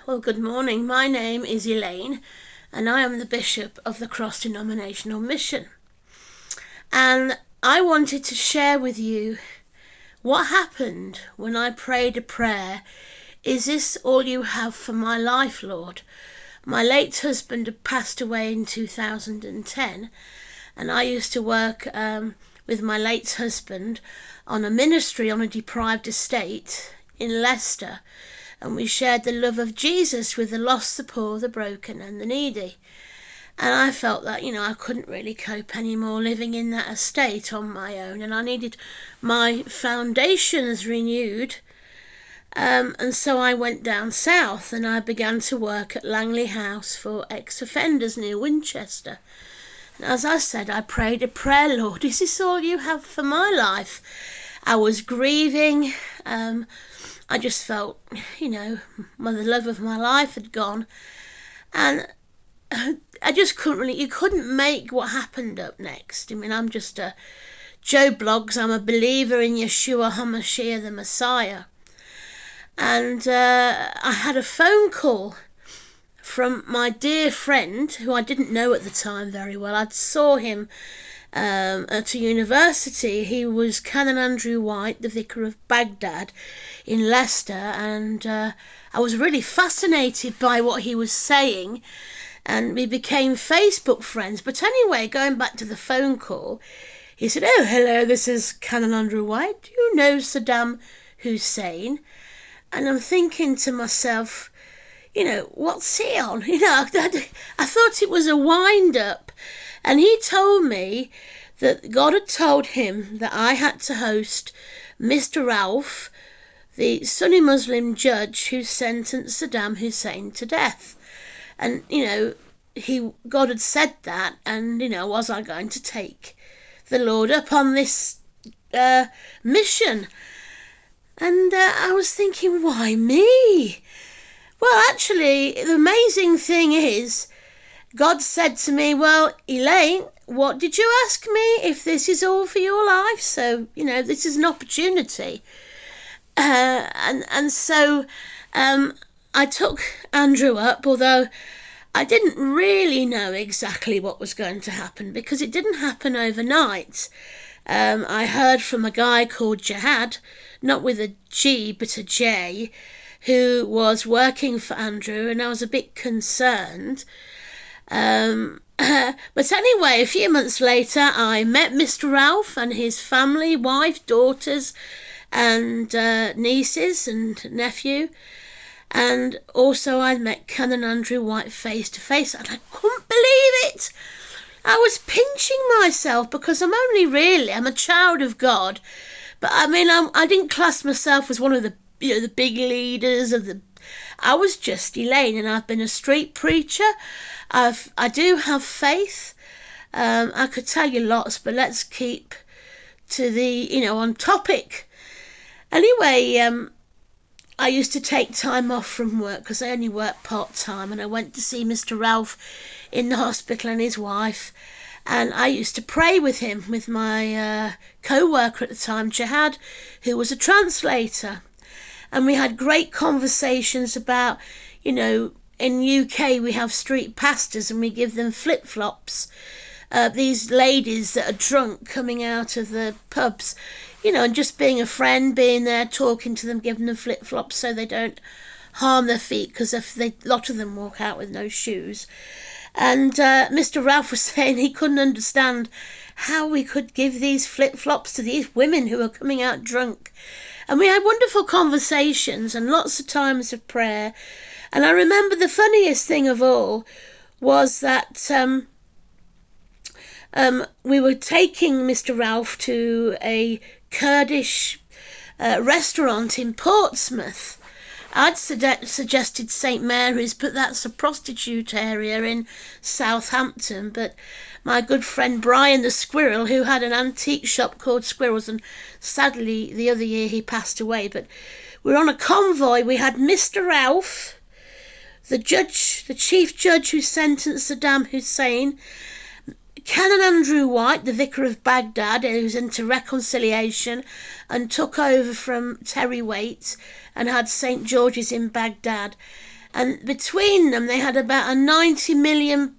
Well, good morning. My name is Elaine, and I am the Bishop of the Cross-Denominational Mission. And I wanted to share with you what happened when I prayed a prayer, "Is this all you have for my life, Lord?" My late husband had passed away in 2010, and I used to work with my late husband on a ministry on a deprived estate in Leicester. And we shared the love of Jesus with the lost, the poor, the broken and the needy. And I felt that, I couldn't really cope anymore living in that estate on my own, and I needed my foundations renewed. And so I went down south and I began to work at Langley House for ex-offenders near Winchester. And as I said, I prayed a prayer, "Lord, is this all you have for my life?" I was grieving. I just felt, the love of my life had gone. And I just you couldn't make what happened up next. I'm just Joe Blogs. I'm a believer in Yeshua HaMashiach, the Messiah. And I had a phone call from my dear friend, who I didn't know at the time very well. I saw him at a university. He was Canon Andrew White, the Vicar of Baghdad in Leicester, and I was really fascinated by what he was saying, and we became Facebook friends. But anyway, going back to the phone call, he said, "Oh, hello, this is Canon Andrew White. Do you know Saddam Hussein?" And I'm thinking to myself, what's he on? I thought it was a wind-up. And he told me that God had told him that I had to host Mr. Raouf, the Sunni Muslim judge who sentenced Saddam Hussein to death. And, God had said that, and, was I going to take the Lord up on this mission? And I was thinking, why me? Well, actually, the amazing thing is, God said to me, "Well, Elaine, what did you ask me if this is all for your life? So, this is an opportunity." So I took Andrew up, although I didn't really know exactly what was going to happen, because it didn't happen overnight. I heard from a guy called Jihad, not with a G but a J, who was working for Andrew, and I was a bit concerned. But anyway, a few months later, I met Mr. Raouf and his family, wife, daughters, and nieces and nephew. And also I met Canon Andrew White face to face, and I couldn't believe it. I was pinching myself, because I'm a child of God, but I didn't class myself as one of the the big leaders of the. I was just Elaine, and I've been a street preacher. I do have faith. I could tell you lots, but let's keep to the on topic. Anyway, I used to take time off from work because I only worked part-time, and I went to see Mr. Raouf in the hospital and his wife, and I used to pray with him, with my co-worker at the time, Jihad, who was a translator. And we had great conversations about, in UK we have street pastors, and we give them flip-flops. These ladies that are drunk coming out of the pubs, and just being a friend, being there, talking to them, giving them flip-flops so they don't harm their feet, because a lot of them walk out with no shoes. And Mr. Raouf was saying he couldn't understand how we could give these flip-flops to these women who are coming out drunk. And we had wonderful conversations and lots of times of prayer. And I remember the funniest thing of all was that we were taking Mr. Raouf to a Kurdish restaurant in Portsmouth. I'd suggested St. Mary's, but that's a prostitute area in Southampton. But my good friend Brian the Squirrel, who had an antique shop called Squirrels, and sadly the other year he passed away, but we were on a convoy. We had Mr. Raouf, the chief judge who sentenced Saddam Hussein, Canon Andrew White, the Vicar of Baghdad, who's into reconciliation and took over from Terry Waite and had St. George's in Baghdad, And between them, they had about a £90 million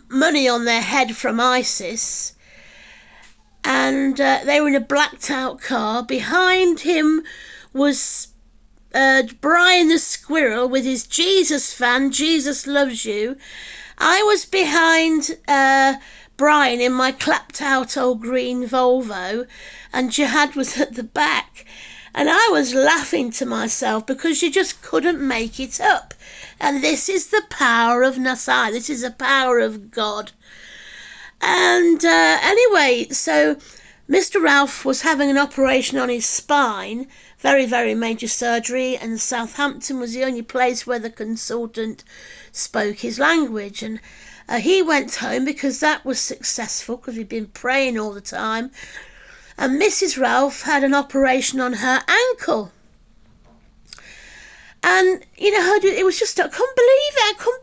money on their head from ISIS. And they were in a blacked out car. Behind him was Brian the Squirrel with his Jesus fan, Jesus Loves You. I was behind Brian in my clapped out old green Volvo, and Jihad was at the back. And I was laughing to myself because you just couldn't make it up. And this is the power of Nasai. This is the power of God. And anyway, so Mr. Raouf was having an operation on his spine, very, very major surgery, and Southampton was the only place where the consultant spoke his language. And he went home because that was successful, because he'd been praying all the time. And Mrs. Raouf had an operation on her ankle. And, you know, it was just, I couldn't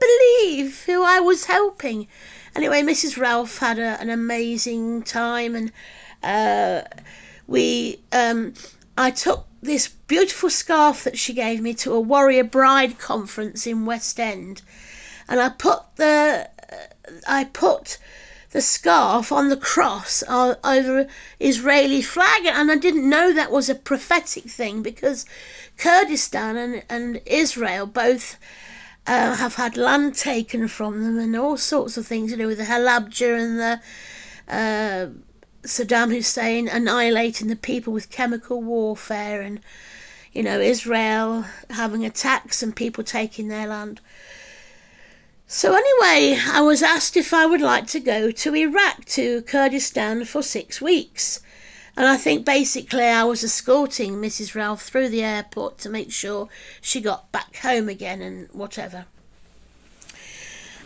believe who I was helping. Anyway, Mrs. Raouf had an amazing time, and I took this beautiful scarf that she gave me to a Warrior Bride conference in West End, and I put the scarf on the cross over Israeli flag, and I didn't know that was a prophetic thing, because Kurdistan and Israel both have had land taken from them and all sorts of things, you know, with the Halabja and the Saddam Hussein annihilating the people with chemical warfare, and, you know, Israel having attacks and people taking their land. So anyway, I was asked if I would like to go to Iraq, to Kurdistan, for 6 weeks. And I think basically I was escorting Mrs. Raouf through the airport to make sure she got back home again and whatever.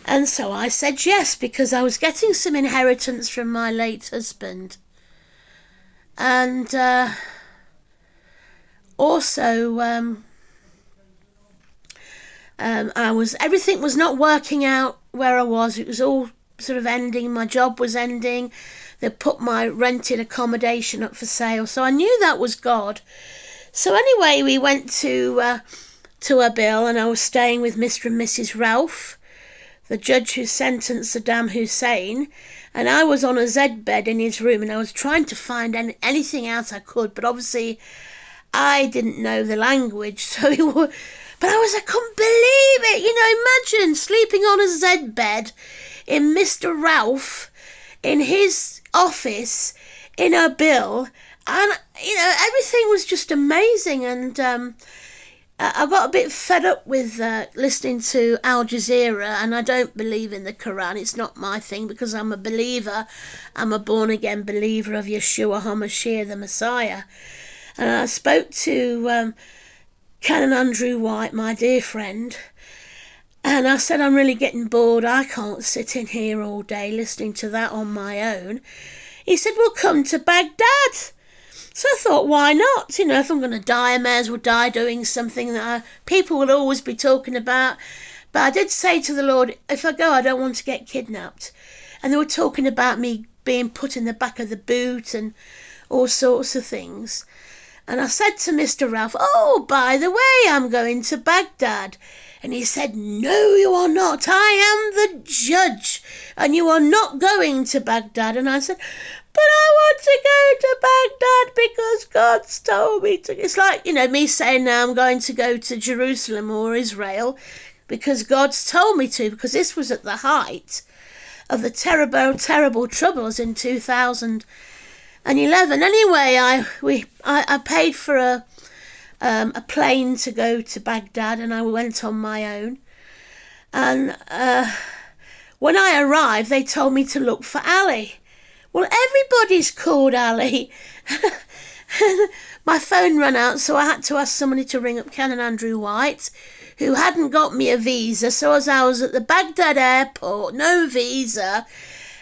And so I said yes, because I was getting some inheritance from my late husband. And also everything was not working out where I was. It was all sort of ending. My job was ending. They put my rented accommodation up for sale. So I knew that was God. So anyway, we went to Erbil, and I was staying with Mr. and Mrs. Raouf, the judge who sentenced Saddam Hussein. And I was on a Z bed in his room, and I was trying to find anything else I could. But obviously, I didn't know the language. But I couldn't believe it. You know, imagine sleeping on a Z bed in Mr. Raouf, in his office in Erbil, and, you know, everything was just amazing. And I got a bit fed up with listening to Al Jazeera, and I don't believe in the Quran. It's not my thing, because I'm a believer. I'm a born-again believer of Yeshua HaMashiach, the Messiah. And I spoke to Canon Andrew White, my dear friend, and I said, I'm really getting bored. I can't sit in here all day listening to that on my own. He said, well, come to Baghdad. So I thought, why not? You know, if I'm going to die, I may as well die doing something that people will always be talking about. But I did say to the Lord, if I go, I don't want to get kidnapped. And they were talking about me being put in the back of the boot and all sorts of things. And I said to Mr. Raouf, oh, by the way, I'm going to Baghdad. And he said, no, you are not. I am the judge, and you are not going to Baghdad. And I said, but I want to go to Baghdad because God's told me to. It's like, you know, me saying now I'm going to go to Jerusalem or Israel because God's told me to, because this was at the height of the terrible, terrible troubles in 2011. Anyway, I paid for a plane to go to Baghdad, and I went on my own. And when I arrived, they told me to look for Ali. Well, everybody's called Ali. My phone ran out, so I had to ask somebody to ring up Canon Andrew White, who hadn't got me a visa. So as I was at the Baghdad airport, no visa,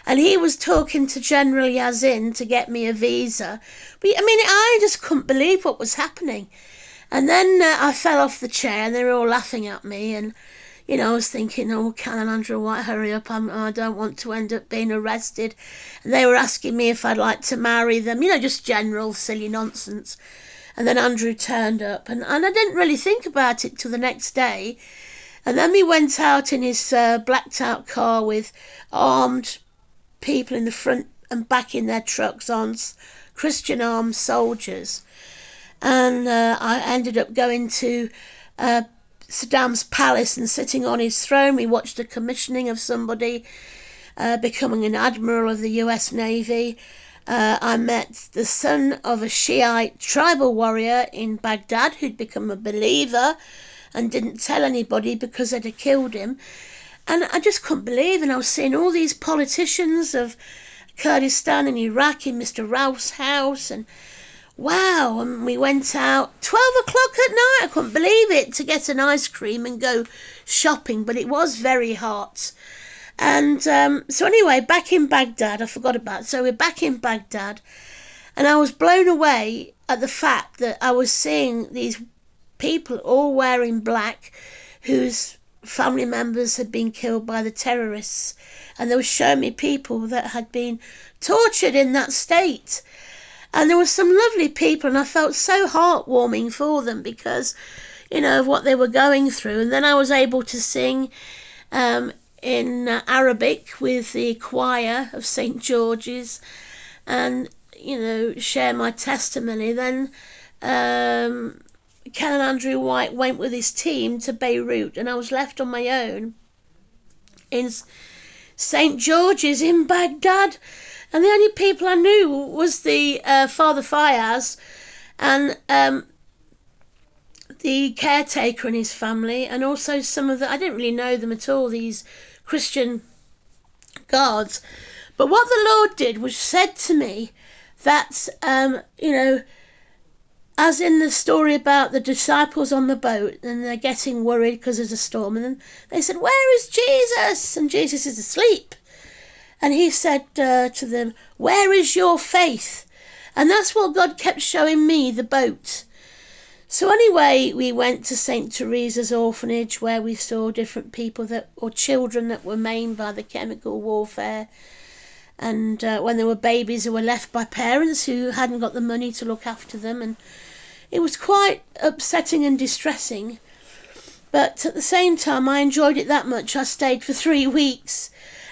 and he was talking to General Yazin to get me a visa. But I mean, I just couldn't believe what was happening. And then I fell off the chair, and they were all laughing at me. And, you know, I was thinking, oh, Canon Andrew White, hurry up, I don't want to end up being arrested. And they were asking me if I'd like to marry them, you know, just general silly nonsense. And then Andrew turned up, and I didn't really think about it till the next day. And then we went out in his blacked out car with armed people in the front and back in their trucks on Christian armed soldiers. And I ended up going to Saddam's palace and sitting on his throne. We watched the commissioning of somebody becoming an admiral of the US Navy. I met the son of a Shiite tribal warrior in Baghdad who'd become a believer and didn't tell anybody because they'd have killed him. And I just couldn't believe it. And I was seeing all these politicians of Kurdistan and Iraq in Mr. Raouf's house, and wow. And we went out 12 o'clock at night, I couldn't believe it, to get an ice cream and go shopping, but it was very hot. And so anyway, back in Baghdad, I forgot about it. So we're back in Baghdad, and I was blown away at the fact that I was seeing these people all wearing black whose family members had been killed by the terrorists, and they were showing me people that had been tortured in that state. And there were some lovely people, and I felt so heartwarming for them because, you know, of what they were going through. And then I was able to sing in Arabic with the choir of St. George's and, you know, share my testimony. Then Ken and Andrew White went with his team to Beirut, and I was left on my own in St. George's in Baghdad. And the only people I knew was the Father Fayaz and the caretaker and his family, and also some of the, I didn't really know them at all, these Christian guards. But what the Lord did was said to me that, you know, as in the story about the disciples on the boat, and they're getting worried because there's a storm, and then they said, "Where is Jesus?" And Jesus is asleep. And he said to them, "Where is your faith?" And that's what God kept showing me, the boat. So anyway, we went to St. Teresa's orphanage, where we saw different people or children that were maimed by the chemical warfare. And when there were babies who were left by parents who hadn't got the money to look after them. And it was quite upsetting and distressing. But at the same time, I enjoyed it that much. I stayed for 3 weeks.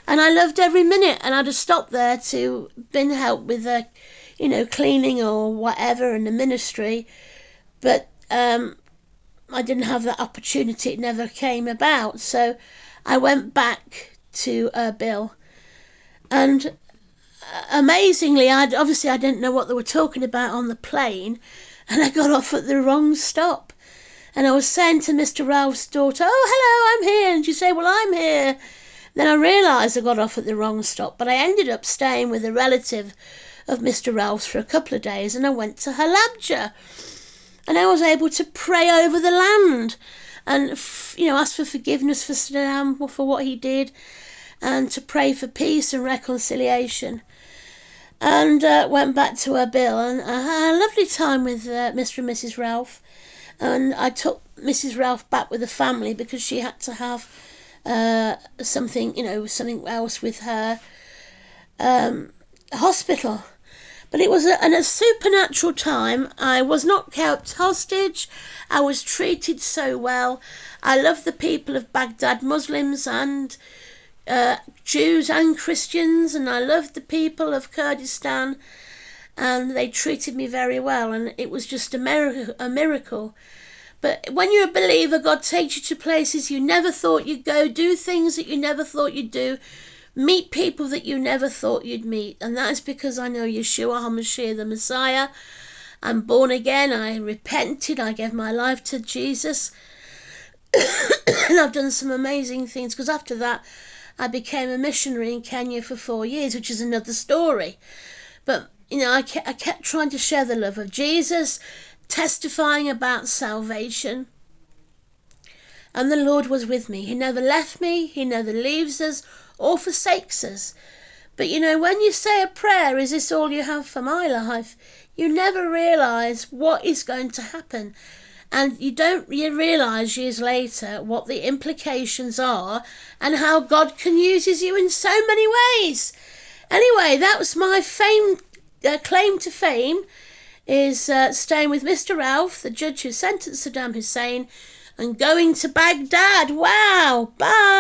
And I loved every minute. And I'd have stopped there to been helped with, you know, cleaning or whatever in the ministry. But I didn't have that opportunity. It never came about. So I went back to Erbil. And amazingly, I didn't know what they were talking about on the plane. And I got off at the wrong stop. And I was saying to Mr. Raouf's daughter, "Oh, hello, I'm here." And she said, "Well, I'm here." Then I realised I got off at the wrong stop. But I ended up staying with a relative of Mr. Raouf's for a couple of days. And I went to Halabja. And I was able to pray over the land. And, you know, ask for forgiveness for Saddam, for what he did. And to pray for peace and reconciliation. And went back to Erbil, and I had a lovely time with Mr. and Mrs. Raouf. And I took Mrs. Raouf back with the family because she had to have something else with her hospital. But it was a supernatural time. I was not kept hostage. I was treated so well. I love the people of Baghdad, Muslims and Jews and Christians, and I loved the people of Kurdistan, and they treated me very well, and it was just a miracle. But when you're a believer, God takes you to places you never thought you'd go, do things that you never thought you'd do, meet people that you never thought you'd meet. And that is because I know Yeshua HaMashiach, the Messiah. I'm born again. I repented. I gave my life to Jesus. And I've done some amazing things, because after that I became a missionary in Kenya for 4 years, which is another story. But, you know, I kept trying to share the love of Jesus, testifying about salvation. And the Lord was with me. He never left me. He never leaves us or forsakes us. But, you know, when you say a prayer, "Is this all you have for my life?" you never realise what is going to happen. And you realise years later what the implications are and how God can use you in so many ways. Anyway, that was my claim to fame is staying with Mr. Raouf, the judge who sentenced Saddam Hussein, and going to Baghdad. Wow! Bye!